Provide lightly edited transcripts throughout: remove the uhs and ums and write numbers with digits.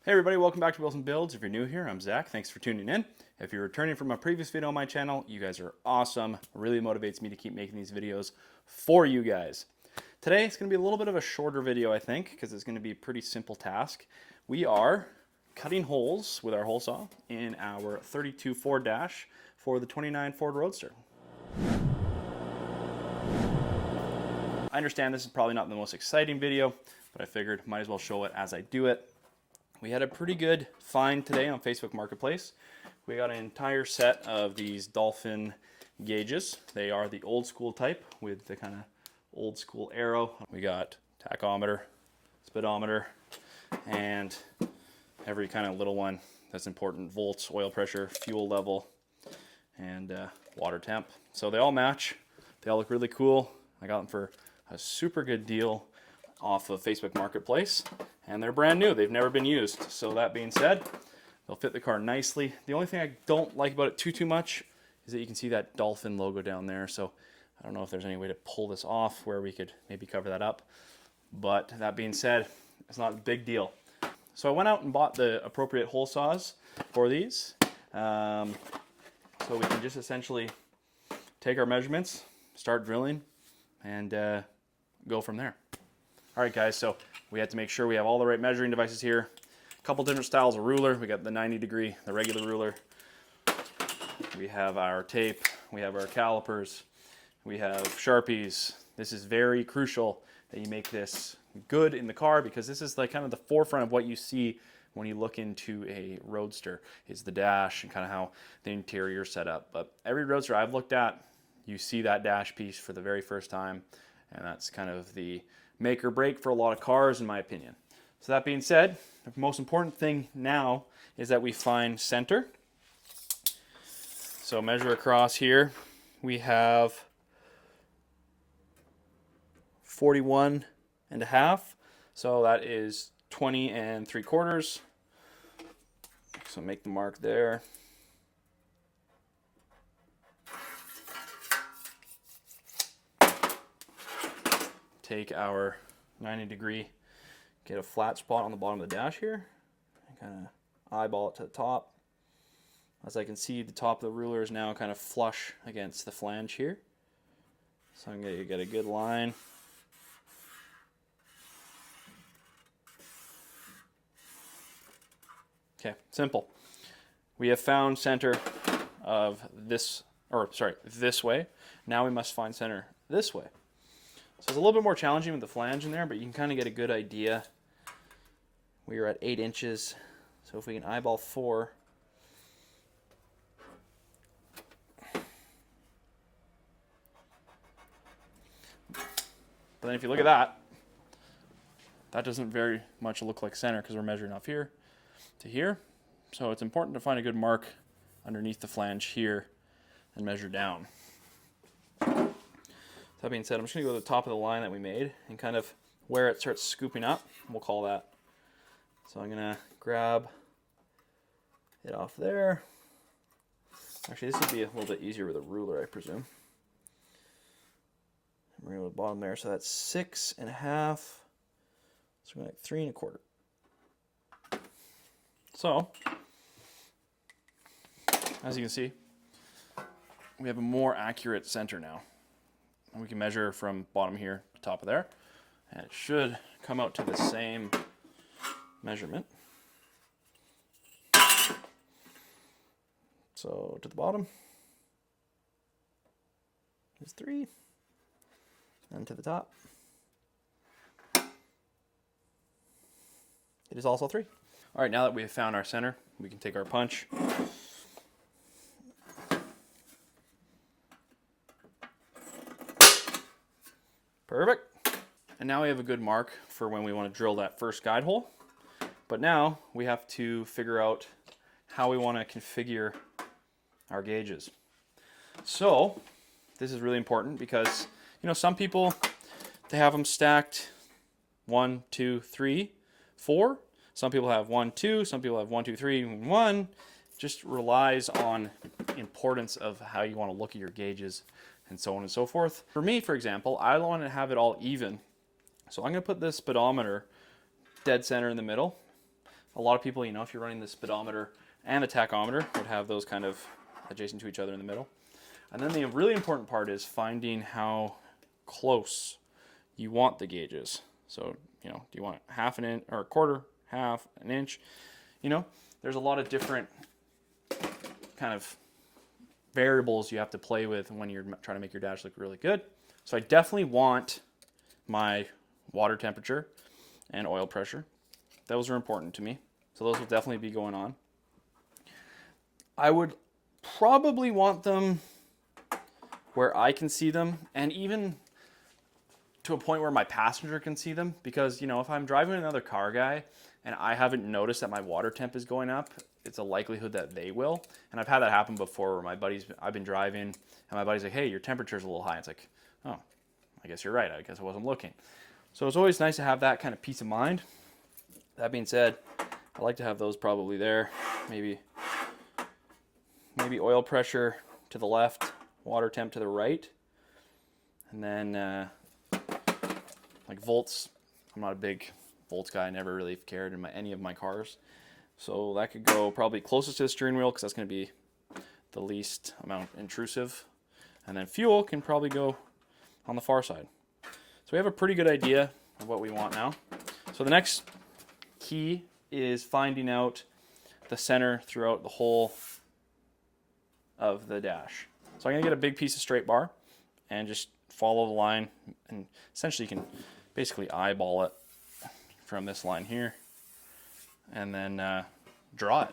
Hey everybody, welcome back to Willson Builds. If you're new here, I'm Zach. Thanks for tuning in. If you're returning from a previous video on my channel, you guys are awesome. It really motivates me to keep making these videos for you guys. Today it's going to be a little bit of a shorter video, I think, because it's going to be a pretty simple task. We are cutting holes with our hole saw in our 32 Ford dash for the 29 Ford Roadster. I understand this is probably not the most exciting video, but I figured might as well show it as I do it. We had a pretty good find today on Facebook Marketplace. We got an entire set of these Dolphin gauges. They are the old school type with the kind of old school arrow. We got tachometer, speedometer, and every kind of little one that's important: volts, oil pressure, fuel level, and water temp. So they all match. They all look really cool. I got them for a super good deal off of Facebook Marketplace, and they're brand new. They've never been used. So that being said, they'll fit the car nicely. The only thing I don't like about it too much is that you can see that Dolphin logo down there. So I don't know if there's any way to pull this off where we could maybe cover that up. But that being said, it's not a big deal. So I went out and bought the appropriate hole saws for these. So we can just essentially take our measurements, start drilling, and go from there. All right, guys, so we had to make sure we have all the right measuring devices here. A couple different styles of ruler. We got the 90 degree, the regular ruler. We have our tape. We have our calipers. We have Sharpies. This is very crucial that you make this good in the car, because this is like kind of the forefront of what you see when you look into a Roadster, is the dash and kind of how the interior is set up. But every Roadster I've looked at, you see that dash piece for the very first time, and that's kind of the make or break for a lot of cars, in my opinion. So that being said, the most important thing now is that we find center. So measure across here. We have 41.5. So that is 20 3/4. So make the mark there. Take our 90 degree, get a flat spot on the bottom of the dash here, and kind of eyeball it to the top. As I can see, the top of the ruler is now kind of flush against the flange here. So I'm going to get a good line. Okay, simple. We have found center of this, this way. Now we must find center this way. So it's a little bit more challenging with the flange in there, but you can kind of get a good idea. We are at 8 inches, so if we can eyeball 4. But then if you look at that, that doesn't very much look like center because we're measuring off here to here. So it's important to find a good mark underneath the flange here and measure down. That being said, I'm just going to go to the top of the line that we made and kind of where it starts scooping up, we'll call that. So I'm going to grab it off there. Actually, this would be a little bit easier with a ruler, I presume. We're going to the bottom there, so that's 6.5. So we're like 3 1/4. So, as you can see, we have a more accurate center now. And we can measure from bottom here to top of there, and it should come out to the same measurement. So to the bottom is 3, and to the top it is also 3. All right, now that we have found our center, we can take our punch. Perfect. And now we have a good mark for when we want to drill that first guide hole. But now we have to figure out how we want to configure our gauges. So this is really important because, you know, some people, they have them stacked 1, 2, 3, 4. Some people have 1, 2. Some people have 1, 2, 3, 1. Just relies on importance of how you want to look at your gauges and so on and so forth. For me, for example, I want to have it all even. So I'm going to put this speedometer dead center in the middle. A lot of people, you know, if you're running the speedometer and the tachometer, would have those kind of adjacent to each other in the middle. And then the really important part is finding how close you want the gauges. So, you know, do you want half an inch or a quarter, half, an inch? You know, there's a lot of different kind of variables you have to play with when you're trying to make your dash look really good. So I definitely want my water temperature and oil pressure. Those are important to me. So those will definitely be going on. I would probably want them where I can see them, and even to a point where my passenger can see them, because, you know, if I'm driving another car guy and I haven't noticed that my water temp is going up, it's a likelihood that they will. And I've had that happen before where I've been driving and my buddy's like, hey, your temperature's a little high. It's like, oh, I guess you're right. I guess I wasn't looking. So it's always nice to have that kind of peace of mind. That being said, I like to have those probably there. Maybe oil pressure to the left, water temp to the right. And then like volts. I'm not a big volts guy. I never really cared in any of my cars. So that could go probably closest to the steering wheel because that's going to be the least amount intrusive. And then fuel can probably go on the far side. So we have a pretty good idea of what we want now. So the next key is finding out the center throughout the whole of the dash. So I'm going to get a big piece of straight bar and just follow the line, and essentially you can basically eyeball it from this line here and then draw it.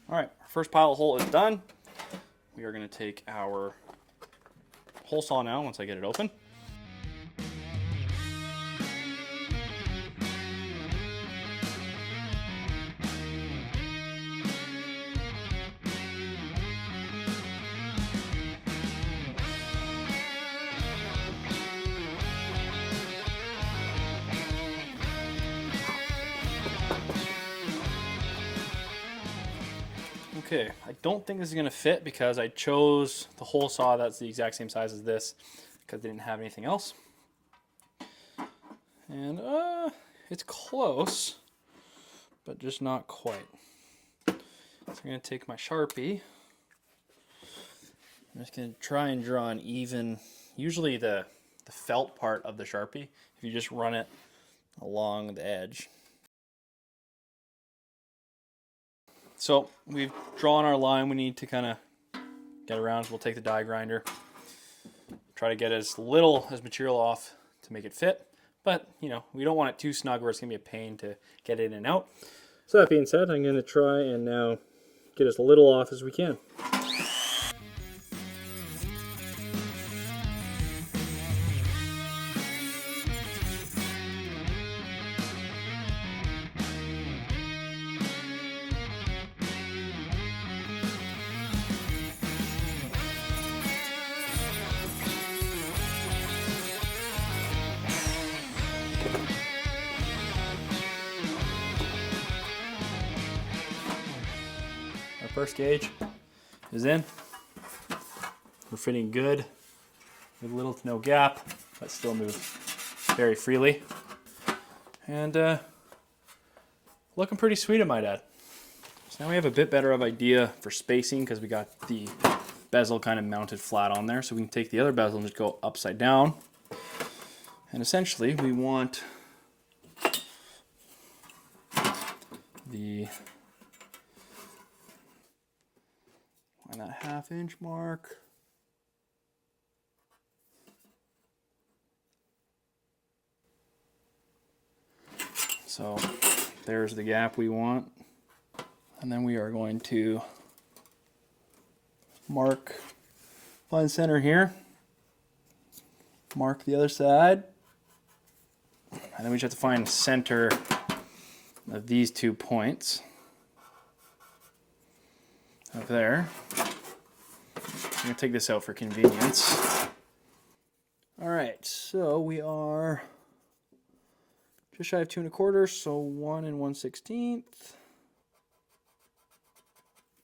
All right, our first pilot hole is done. We are going to take our hole saw now once I get it open. Okay, I don't think this is going to fit because I chose the hole saw that's the exact same size as this because they didn't have anything else. And it's close, but just not quite. So I'm going to take my Sharpie. I'm just going to try and draw an even, usually the felt part of the Sharpie, if you just run it along the edge. So we've drawn our line. We need to kind of get around. So we'll take the die grinder, try to get as little as material off to make it fit. But, you know, we don't want it too snug where it's going to be a pain to get in and out. So that being said, I'm going to try and now get as little off as we can. First gauge is in. We're fitting good with little to no gap, but still moves very freely. And looking pretty sweet, I might add. So now we have a bit better of idea for spacing because we got the bezel kind of mounted flat on there. So we can take the other bezel and just go upside down. And essentially we want the on that half-inch mark. So there's the gap we want. And then we are going to mark, find center here. Mark the other side. And then we just have to find center of these 2 points. Up there. I'm going to take this out for convenience. Alright, so we are just shy of 2 1/4, so 1 1/16.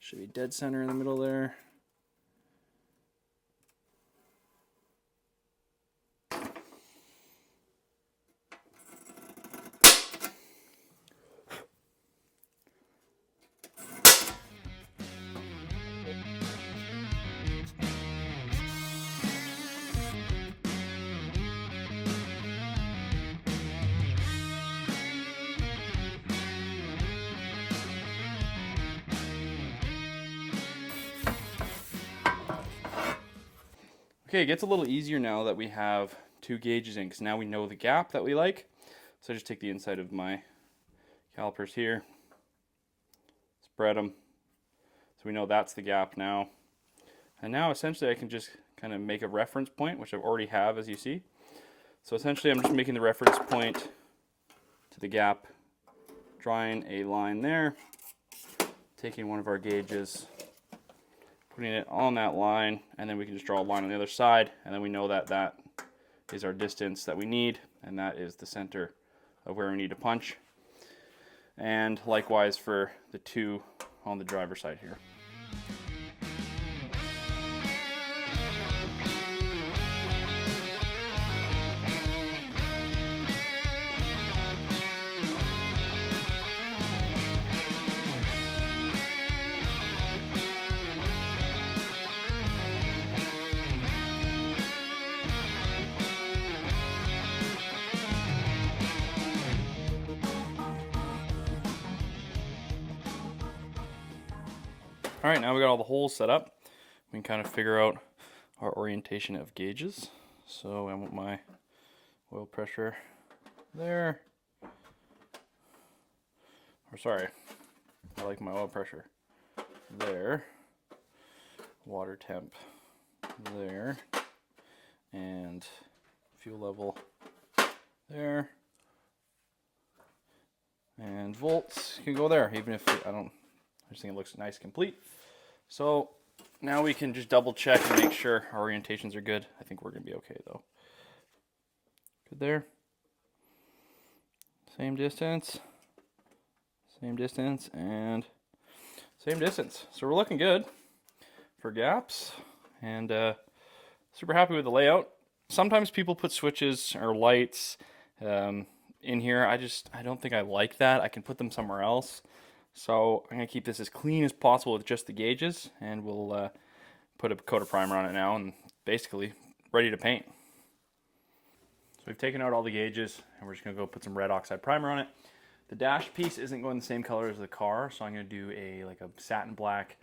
Should be dead center in the middle there. Okay, it gets a little easier now that we have 2 gauges in, because now we know the gap that we like. So I just take the inside of my calipers here, spread them, so we know that's the gap now. And now essentially I can just kind of make a reference point, which I already have, as you see. So essentially I'm just making the reference point to the gap, drawing a line there, taking one of our gauges, putting it on that line, and then we can just draw a line on the other side, and then we know that that is our distance that we need, and that is the center of where we need to punch. And likewise for the 2 on the driver's side here. All right, now we got all the holes set up. We can kind of figure out our orientation of gauges. So I want my oil pressure there. Or sorry, I like my oil pressure there. Water temp there. And fuel level there. And volts can go there, even if I just think it looks nice, complete. So now we can just double check and make sure our orientations are good. I think we're gonna be okay though. Good there. Same distance, and same distance. So we're looking good for gaps, and super happy with the layout. Sometimes people put switches or lights in here. I don't think I like that. I can put them somewhere else. So I'm going to keep this as clean as possible with just the gauges, and we'll put a coat of primer on it now and basically ready to paint. So we've taken out all the gauges, and we're just going to go put some red oxide primer on it. The dash piece isn't going the same color as the car, so I'm going to do a satin black.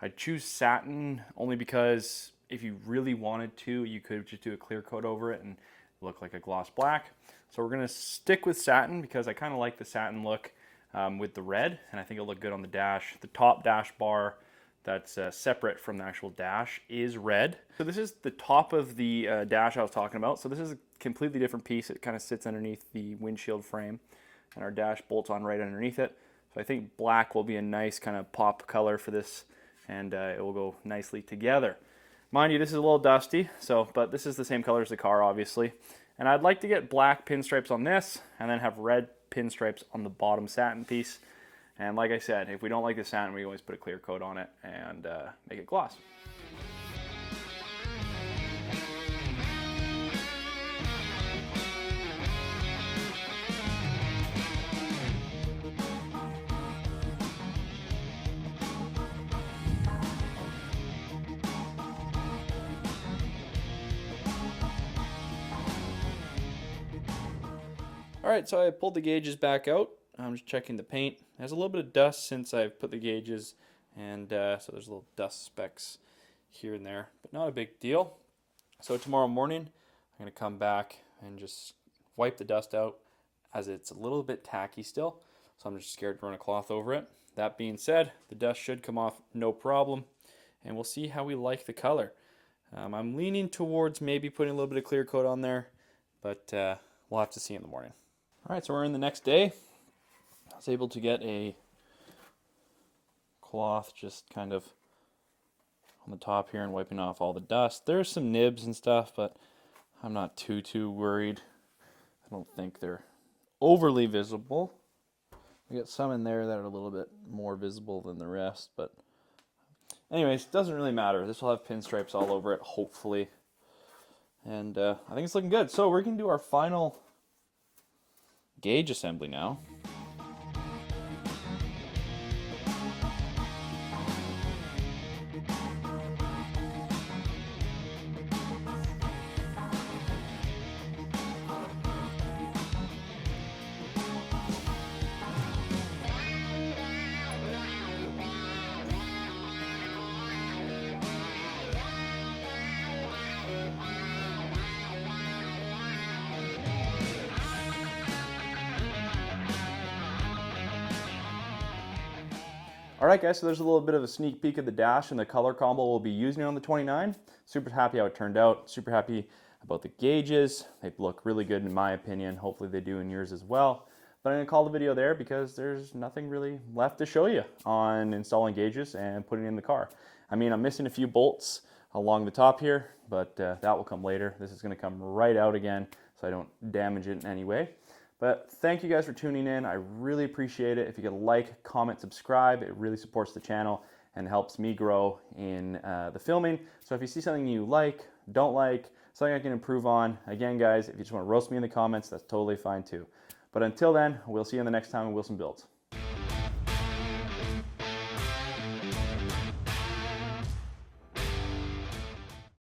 I'd choose satin only because if you really wanted to, you could just do a clear coat over it and look like a gloss black. So we're going to stick with satin because I kind of like the satin look. With the red, and I think it'll look good on the dash. The top dash bar that's separate from the actual dash is red. So this is the top of the dash I was talking about. So this is a completely different piece. It kind of sits underneath the windshield frame, and our dash bolts on right underneath it. So I think black will be a nice kind of pop color for this, and it will go nicely together. Mind you, this is a little dusty, but this is the same color as the car, obviously. And I'd like to get black pinstripes on this, and then have red pinstripes on the bottom satin piece. And like I said, if we don't like the satin, we can always put a clear coat on it and make it gloss. Alright, so I pulled the gauges back out. I'm just checking the paint. It has a little bit of dust since I've put the gauges, and so there's little dust specks here and there, but not a big deal. So tomorrow morning, I'm going to come back and just wipe the dust out, as it's a little bit tacky still, so I'm just scared to run a cloth over it. That being said, the dust should come off no problem, and we'll see how we like the color. I'm leaning towards maybe putting a little bit of clear coat on there, but we'll have to see in the morning. Alright, so we're in the next day. I was able to get a cloth just kind of on the top here and wiping off all the dust. There's some nibs and stuff, but I'm not too worried. I don't think they're overly visible. We got some in there that are a little bit more visible than the rest, but anyways, it doesn't really matter. This will have pinstripes all over it, hopefully. And I think it's looking good. So we're going to do our final gauge assembly now. Alright guys, so there's a little bit of a sneak peek of the dash and the color combo we'll be using on the 29. Super happy how it turned out. Super happy about the gauges. They look really good in my opinion. Hopefully they do in yours as well. But I'm going to call the video there because there's nothing really left to show you on installing gauges and putting it in the car. I mean, I'm missing a few bolts along the top here, but that will come later. This is going to come right out again so I don't damage it in any way. But thank you guys for tuning in. I really appreciate it. If you could like, comment, subscribe, it really supports the channel and helps me grow in the filming. So if you see something you like, don't like, something I can improve on, again guys, if you just want to roast me in the comments, that's totally fine too. But until then, we'll see you in the next time on Willson Builds.